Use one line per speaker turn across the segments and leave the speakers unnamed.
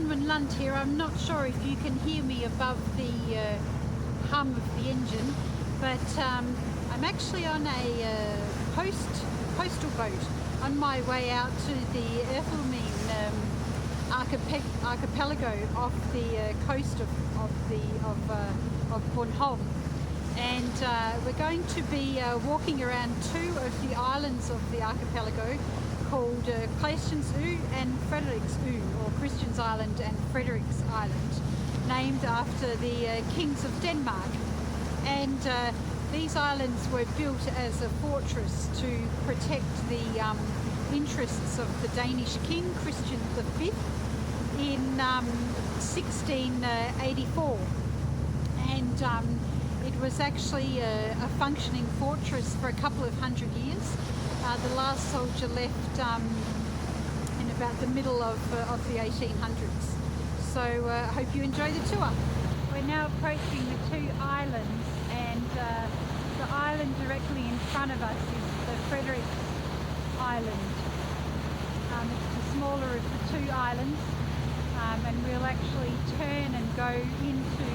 Bronwyn Lund here. I'm not sure if you can hear me above the hum of the engine, but I'm actually on a postal boat on my way out to the Erthelmeen archipelago off the coast of Bornholm, and we're going to be walking around two of the islands of the archipelago called Christiansø and Frederiksø, or Christians Island and Frederiks Island, named after the kings of Denmark. And these islands were built as a fortress to protect the interests of the Danish king Christian V in 1684. And it was actually a functioning fortress for a couple of hundred years. The last soldier left in about the middle of the 1800s. So I hope you enjoy the tour. We're now approaching the two islands, and the island directly in front of us is the Frederiks Island. It's the smaller of the two islands, and we'll actually turn and go into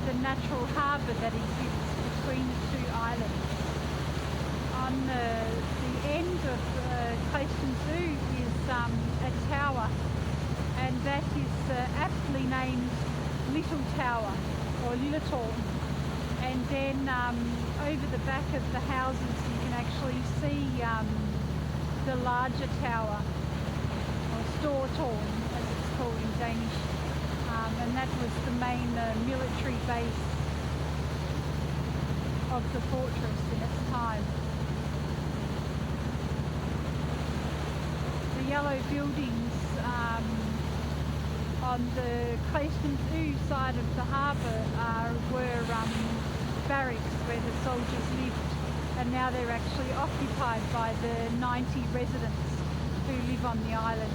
the natural harbour that exists between the two islands. On the end of Christiansø is a tower, and that is aptly named Little Tower or Lille Tårn. And then over the back of the houses you can actually see the larger tower, or tårn as it's called in Danish, and that was the main military base of the fortress in its time. The yellow buildings on the Christiansø side of the harbour were barracks where the soldiers lived, and now they're actually occupied by the 90 residents who live on the island.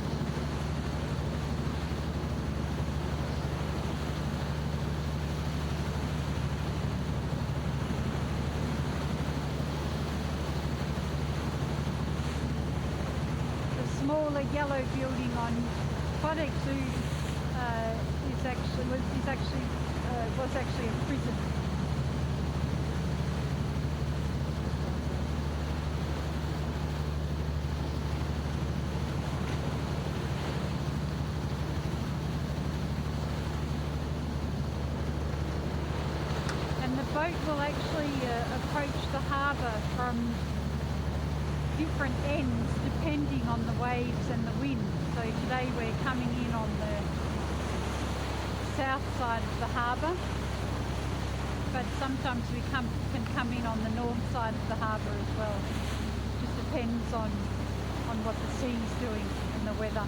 Smaller yellow building on Frederiksø was actually a prison. And the boat will actually approach the harbour from different ends depending on the waves and the wind. So today we're coming in on the south side of the harbour, but sometimes we can come in on the north side of the harbour as well. Just depends on what the sea's doing and the weather.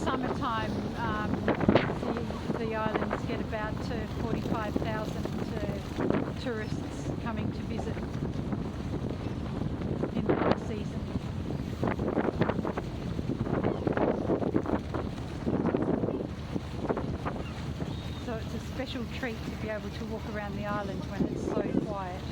Summertime, the islands get about 45,000 tourists coming to visit in the high season. So it's a special treat to be able to walk around the island when it's so quiet.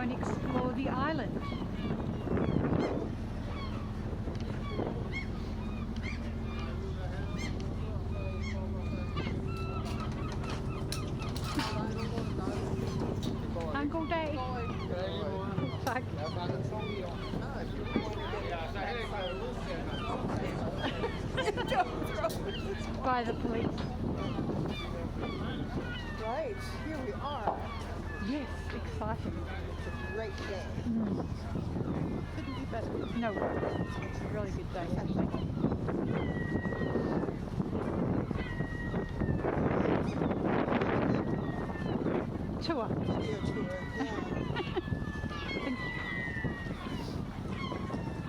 and explore the island. Uncle Day. Fuck. By the police.
Right, here we are.
Yes, exciting.
It's a great day. Couldn't be better.
No, it's a really good day actually. Tour.
Video tour, yeah.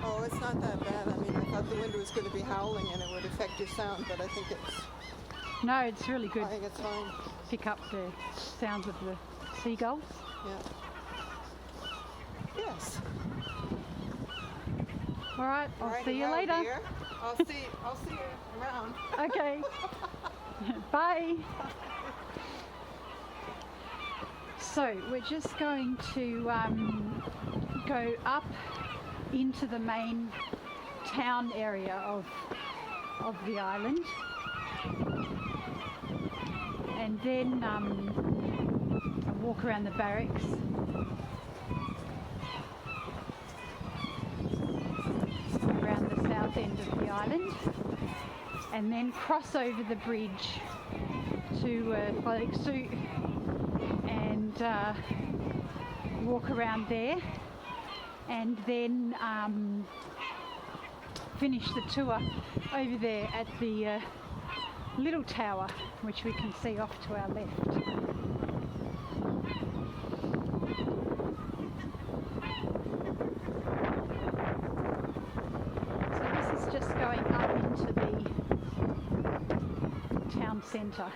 Oh, it's not that bad. I mean, I thought the wind was going to be howling and it would affect your sound, but I think
No, it's really good.
I think it's fine.
Pick up the sounds of the seagulls.
Yeah. Yes.
All right, I'll see you
Righty-ho,
later.
dear. I'll see you around.
Okay. Bye. So we're just going to go up into the main town area of the island, and then walk around the barracks. Around the south end of the island, and then cross over the bridge to Frederiksø and walk around there, and then finish the tour over there at the little tower, which we can see off to our left. Just going up into the town centre.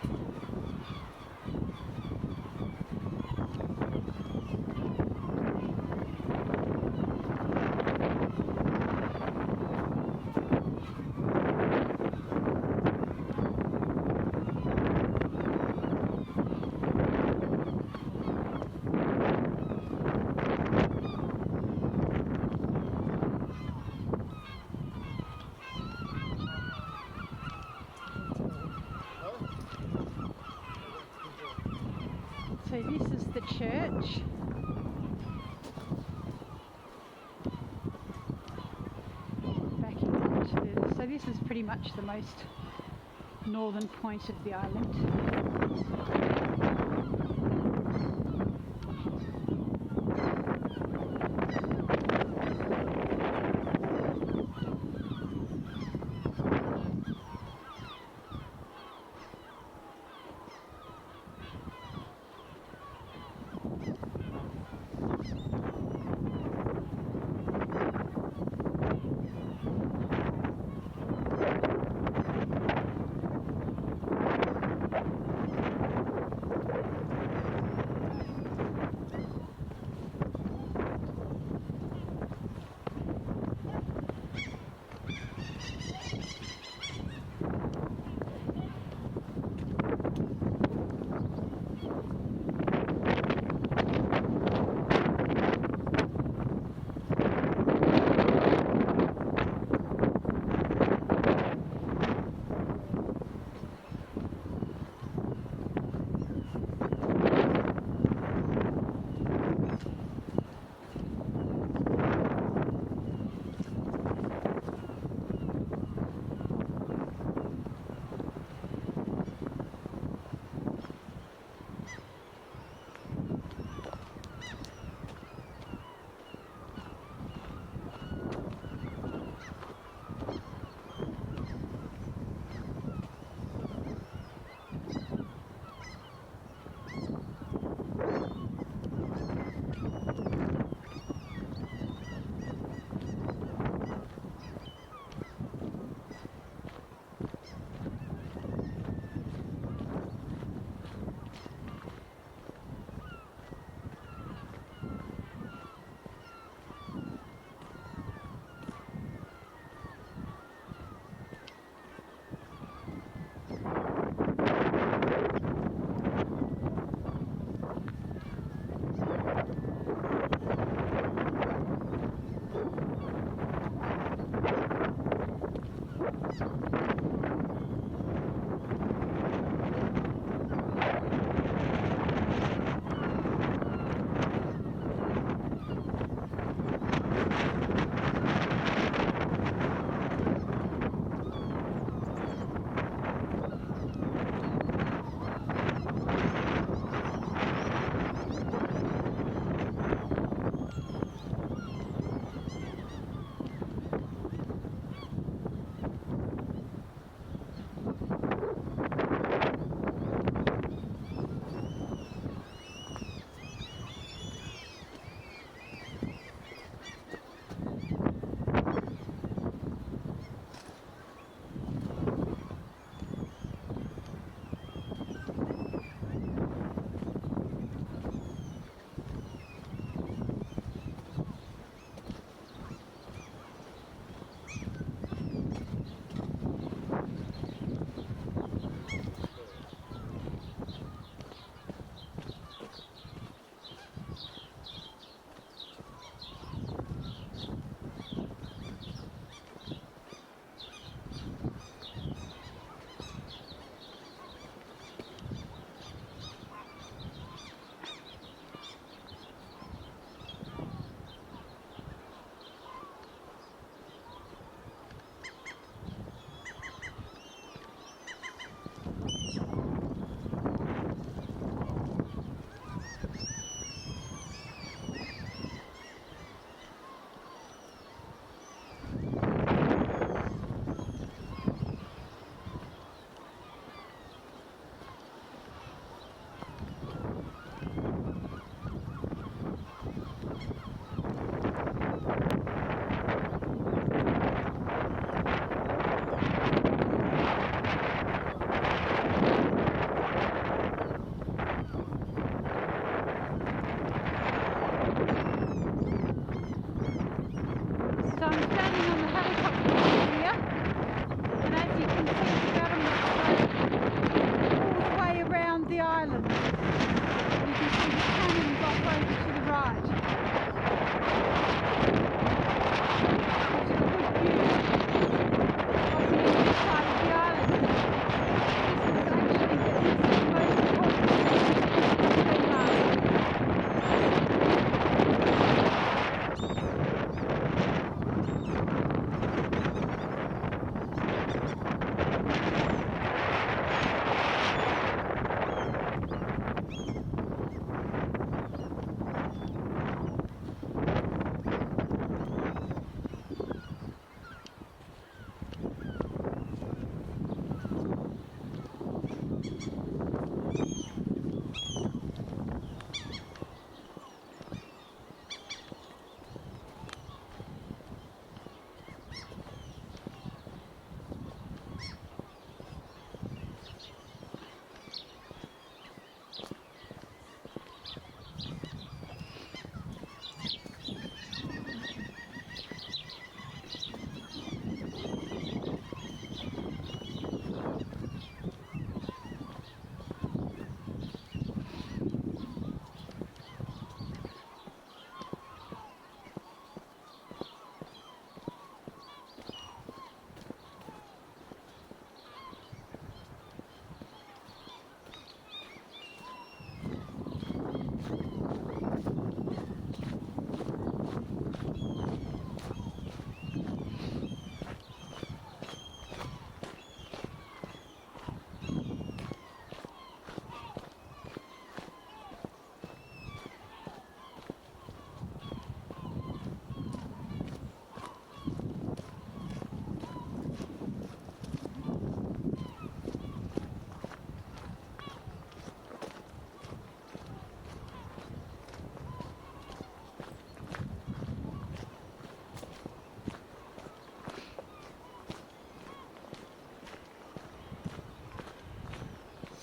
So this is the church. Backing up to, so this is pretty much the most northern point of the island.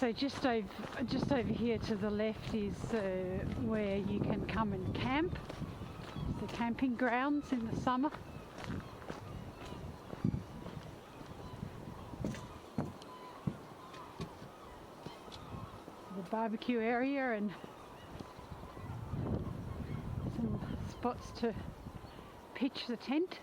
So just over here to the left is where you can come and camp. The camping grounds in the summer. The barbecue area and some spots to pitch the tent.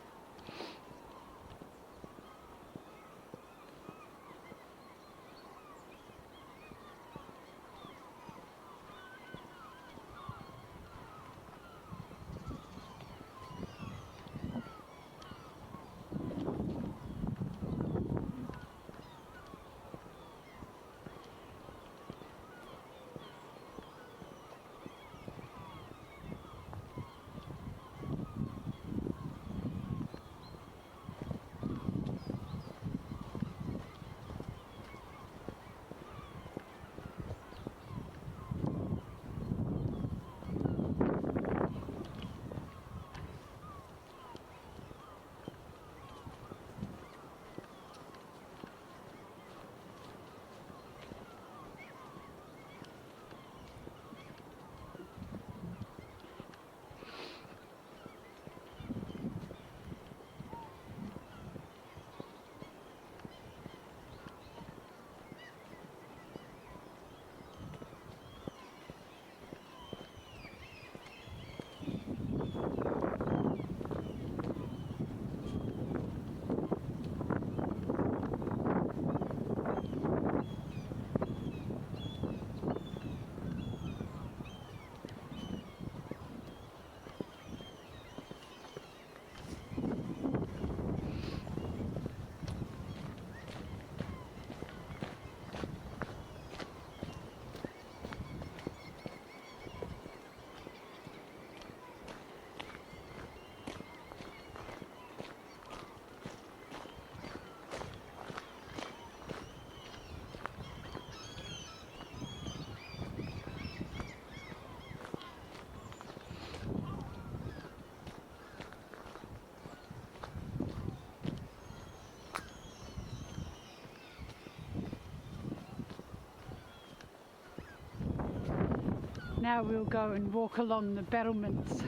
Now we'll go and walk along the battlements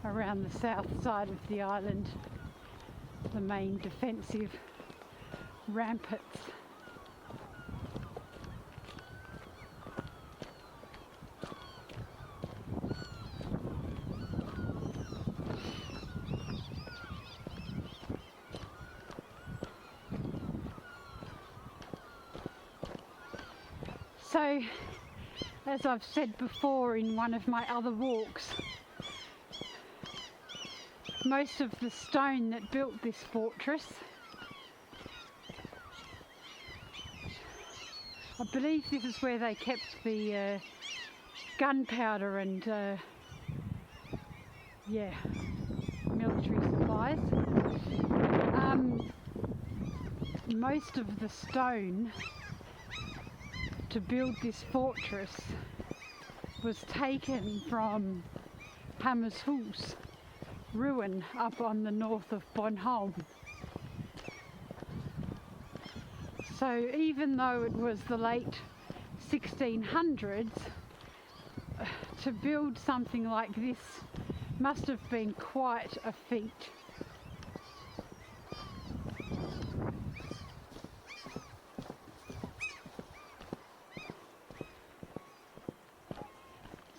around the south side of the island, the main defensive ramparts. So, as I've said before in one of my other walks, most of the stone that built this fortress, I believe this is where they kept the gunpowder and military supplies. Most of the stone to build this fortress was taken from Hammershus ruin up on the north of Bornholm. So even though it was the late 1600s, to build something like this must have been quite a feat.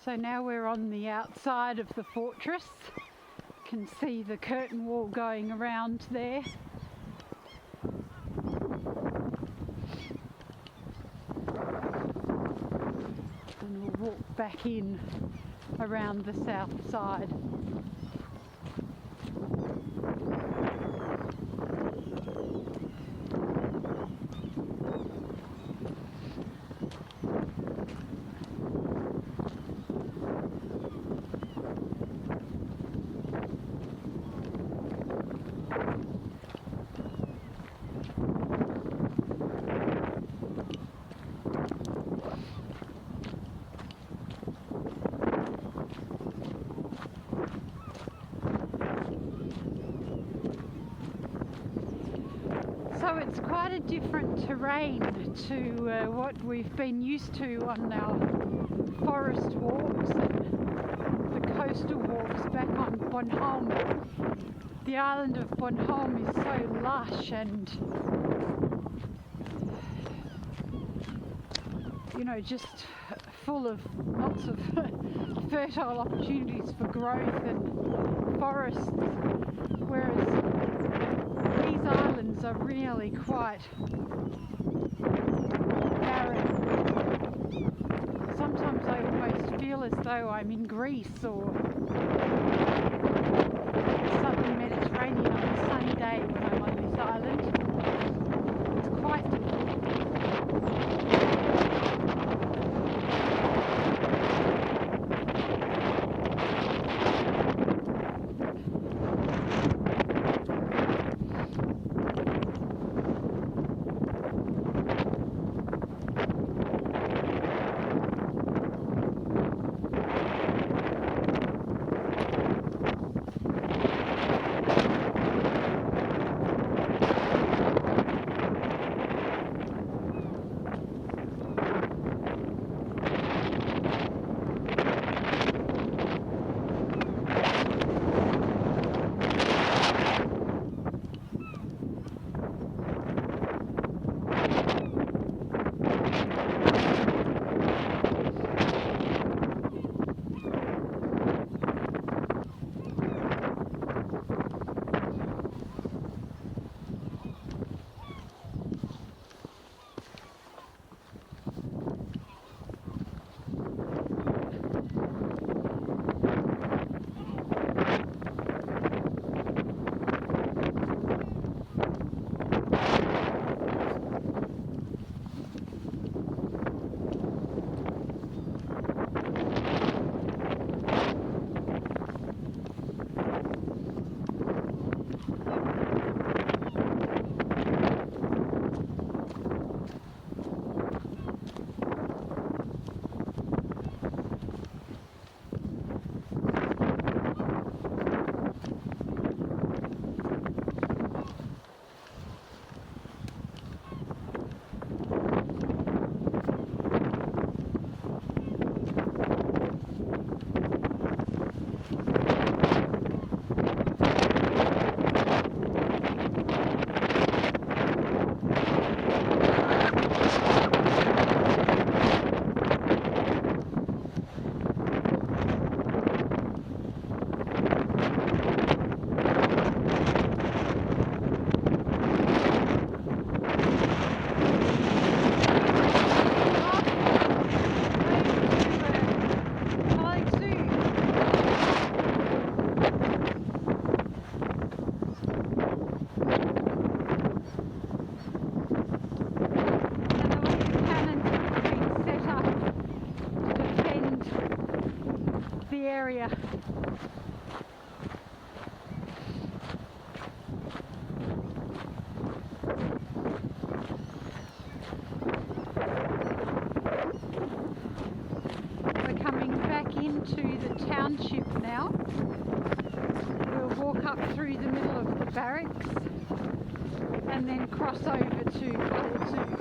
So now we're on the outside of the fortress. You can see the curtain wall going around there. And we'll walk back in around the south side. So it's quite a different terrain to what we've been used to on our forest walks and the coastal walks back on Bornholm. The island of Bornholm is so lush and, you know, just full of lots of fertile opportunities for growth and forests, whereas these islands are really quite barren. Sometimes I almost feel as though I'm in Greece or the southern Mediterranean on a sunny day when I'm on this island. It's quite area. We're coming back into the township now. We'll walk up through the middle of the barracks and then cross over to Daretodream.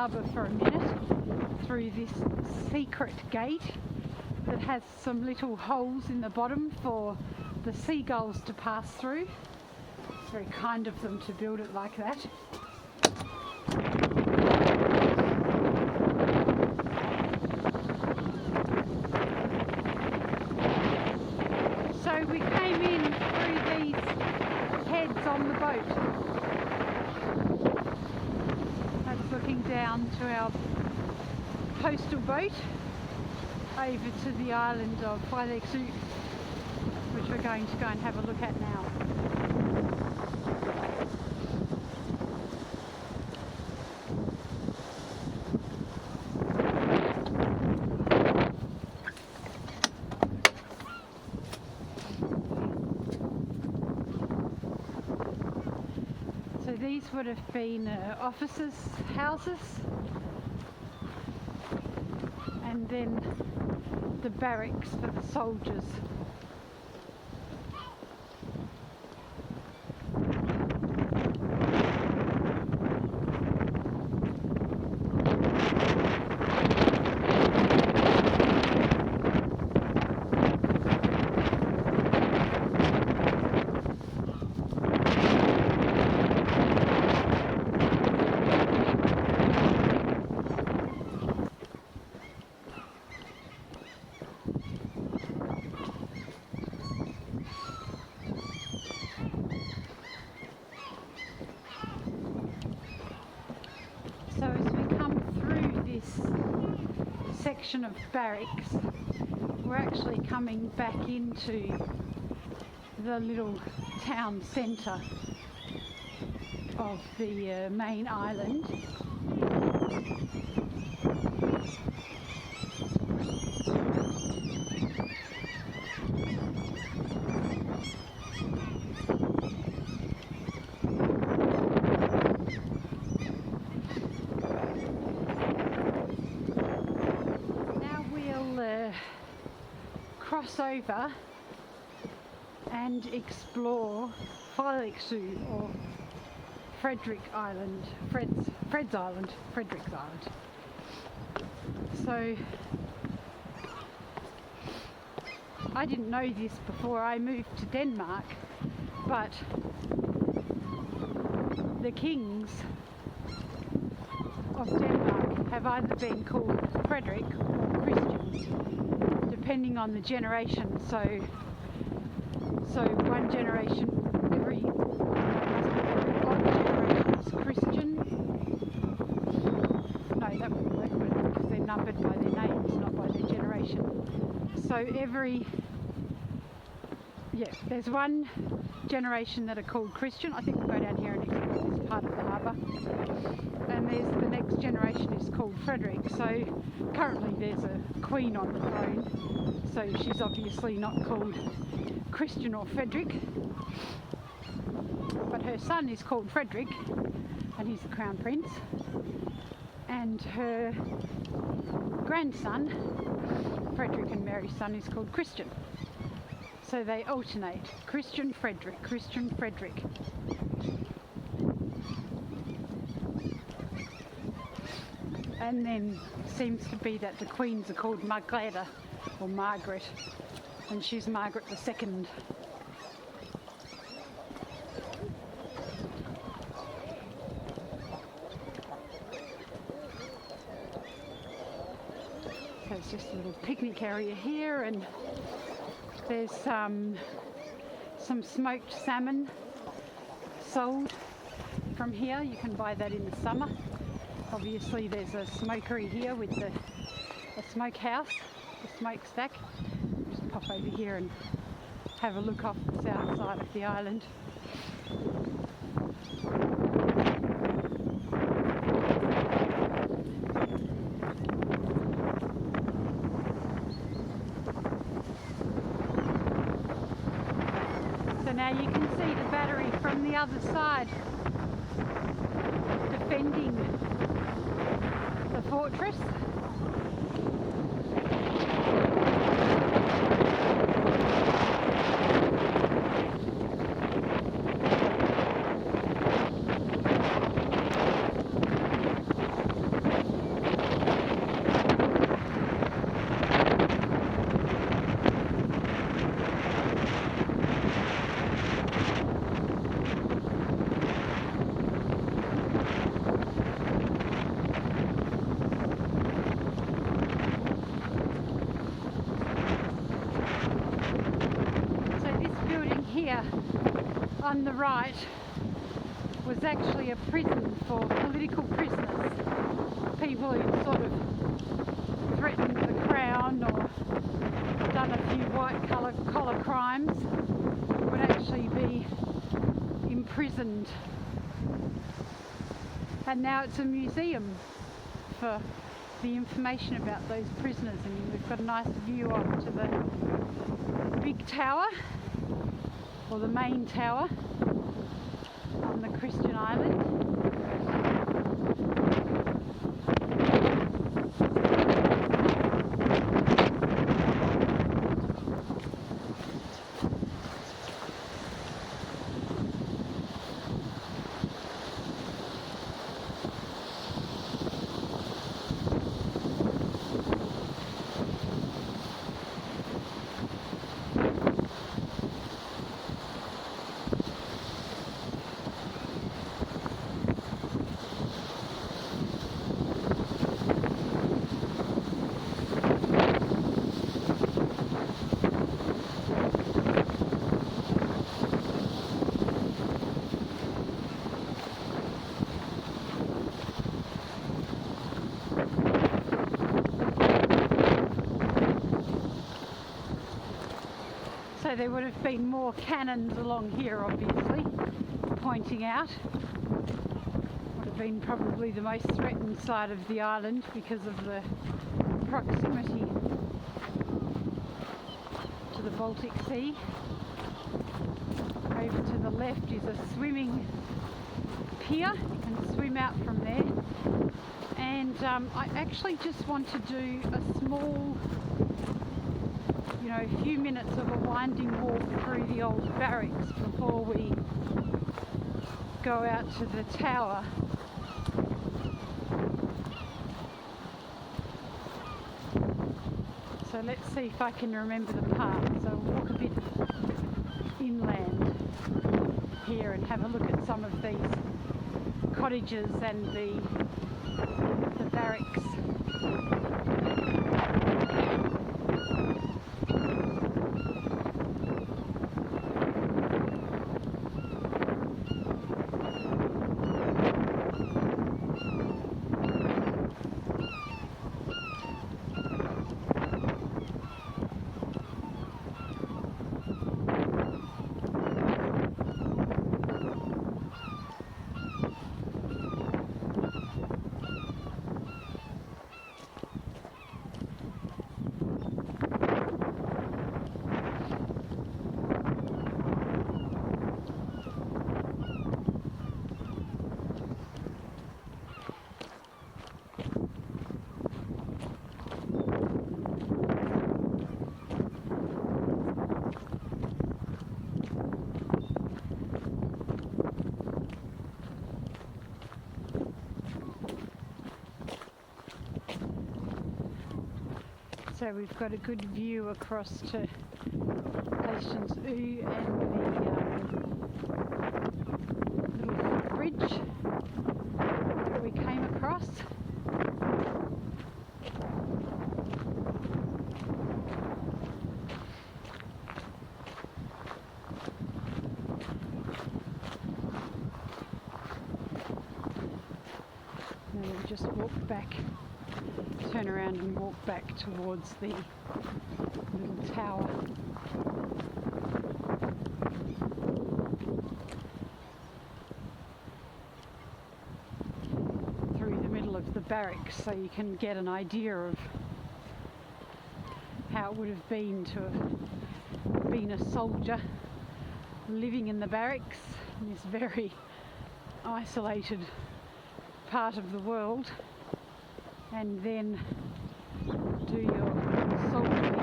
harbour for a minute through this secret gate that has some little holes in the bottom for the seagulls to pass through. It's very kind of them to build it like that. So we came in through these heads on the boat. That's looking down to our postal boat over to the island of Frederiksø, which we're going to go and have a look at now. So these would have been officers' houses, and then the barracks for the soldiers. So as we come through this section of barracks, we're actually coming back into the little town centre of the main island. Cross over and explore Frederiksø or Frederick's Island. So I didn't know this before I moved to Denmark, but the kings of Denmark have either been called Frederick or Christian, depending on the generation. So one generation, every generation is Christian. No, that wouldn't work because they're numbered by their names, not by their generation. So there's one generation that are called Christian. I think we'll go down here and explore this part of the harbour. And there's the next generation is called Frederick. So currently there's a queen on the throne, so she's obviously not called Christian or Frederick, but her son is called Frederick and he's the crown prince, and her grandson, Frederick and Mary's son, is called Christian. So they alternate, Christian, Frederick, Christian, Frederick. And then seems to be that the queens are called Margrethe or Margaret, and she's Margaret II. So it's just a little picnic area here, and there's some smoked salmon sold from here. You can buy that in the summer. Obviously there's a smokery here with a smokehouse, a smokestack. Just pop over here and have a look off the south side of the island. So now you can see the battery from the other side defending the fortress. right was actually a prison for political prisoners, people who sort of threatened the crown or done a few white-collar crimes would actually be imprisoned. And now it's a museum for the information about those prisoners, and we've got a nice view onto the big tower, or the main tower on the Christian Island. So there would have been more cannons along here, obviously, pointing out. Would have been probably the most threatened side of the island because of the proximity to the Baltic Sea. Over to the left is a swimming pier. You can swim out from there. And I actually just want to do a small, a few minutes of a winding walk through the old barracks before we go out to the tower. So let's see if I can remember the path. So we'll walk a bit inland here and have a look at some of these cottages and the barracks. So we've got a good view across to Christiansø and the little footbridge that we came across. And then we'll just walk back, turn around and walk back towards the little tower. Through the middle of the barracks, so you can get an idea of how it would have been to have been a soldier living in the barracks in this very isolated part of the world, and then do your soldering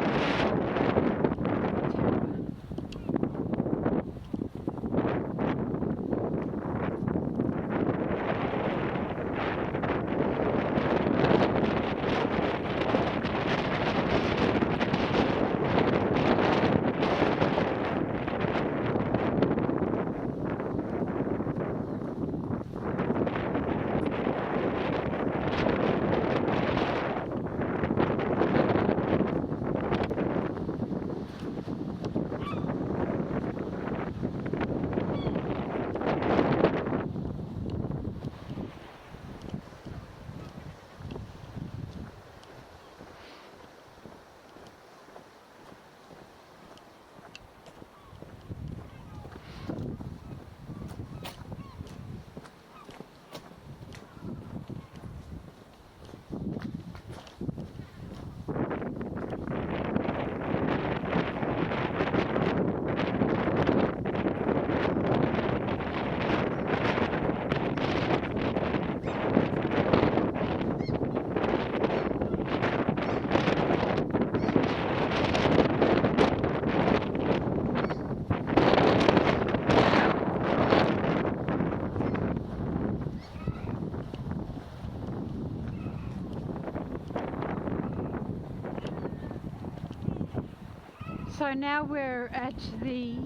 So now we're at the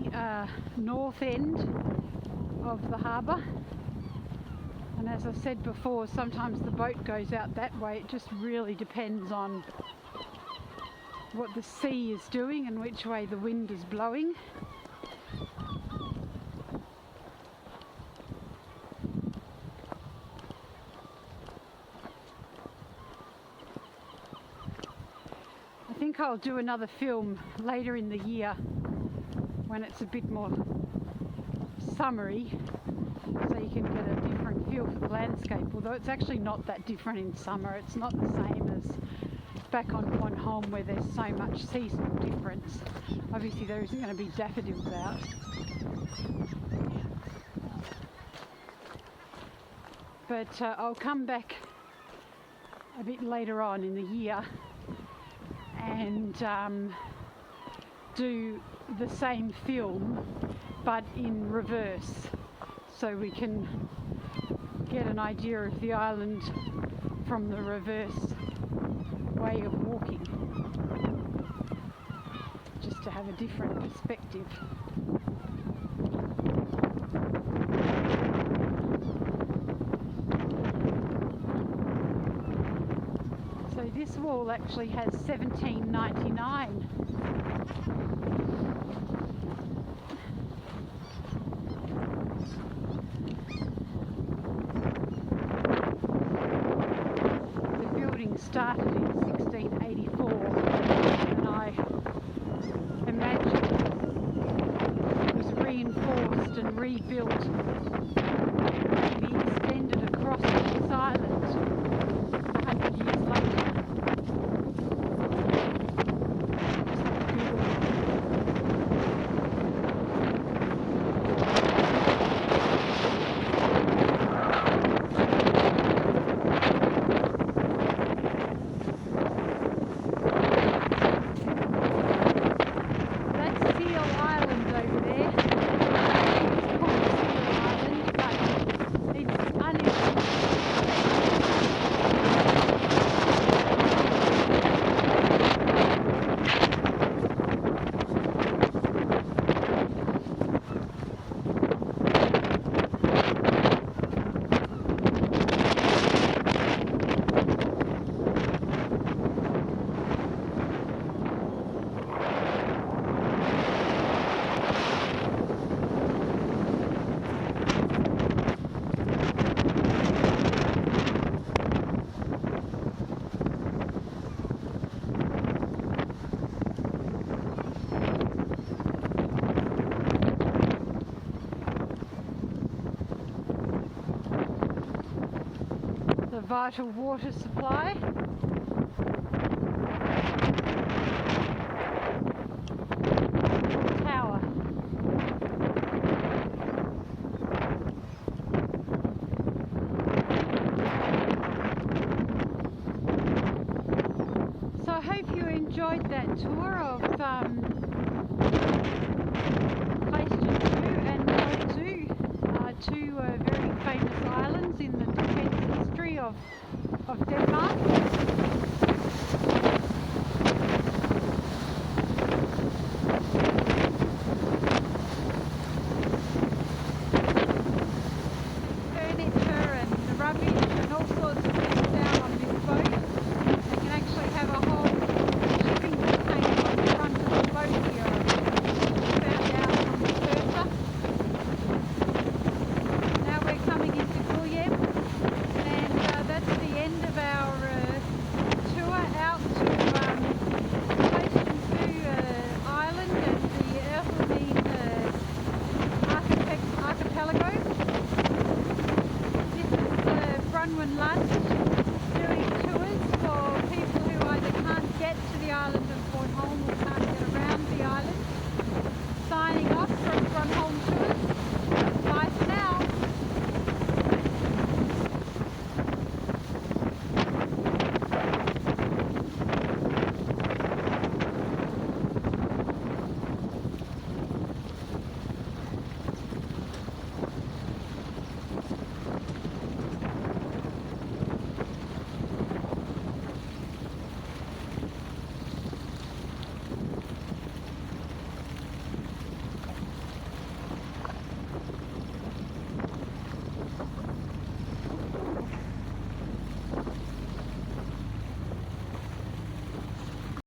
north end of the harbour, and as I said before, sometimes the boat goes out that way. It just really depends on what the sea is doing and which way the wind is blowing. I think I'll do another film later in the year when it's a bit more summery, so you can get a different feel for the landscape, although it's actually not that different in summer. It's not the same as back on Bornholm where there's so much seasonal difference. Obviously there isn't going to be daffodils out. But I'll come back a bit later on in the year and do the same film but in reverse, so we can get an idea of the island from the reverse way of walking, just to have a different perspective. So this wall actually has 1799. Started in 1684, and I imagine it was reinforced and rebuilt, maybe extended across this island 100 years later. Vital water supply. Tower. So I hope you enjoyed that tour of Christiansø and Frederiksø, two very famous islands in the defence history of Denmark.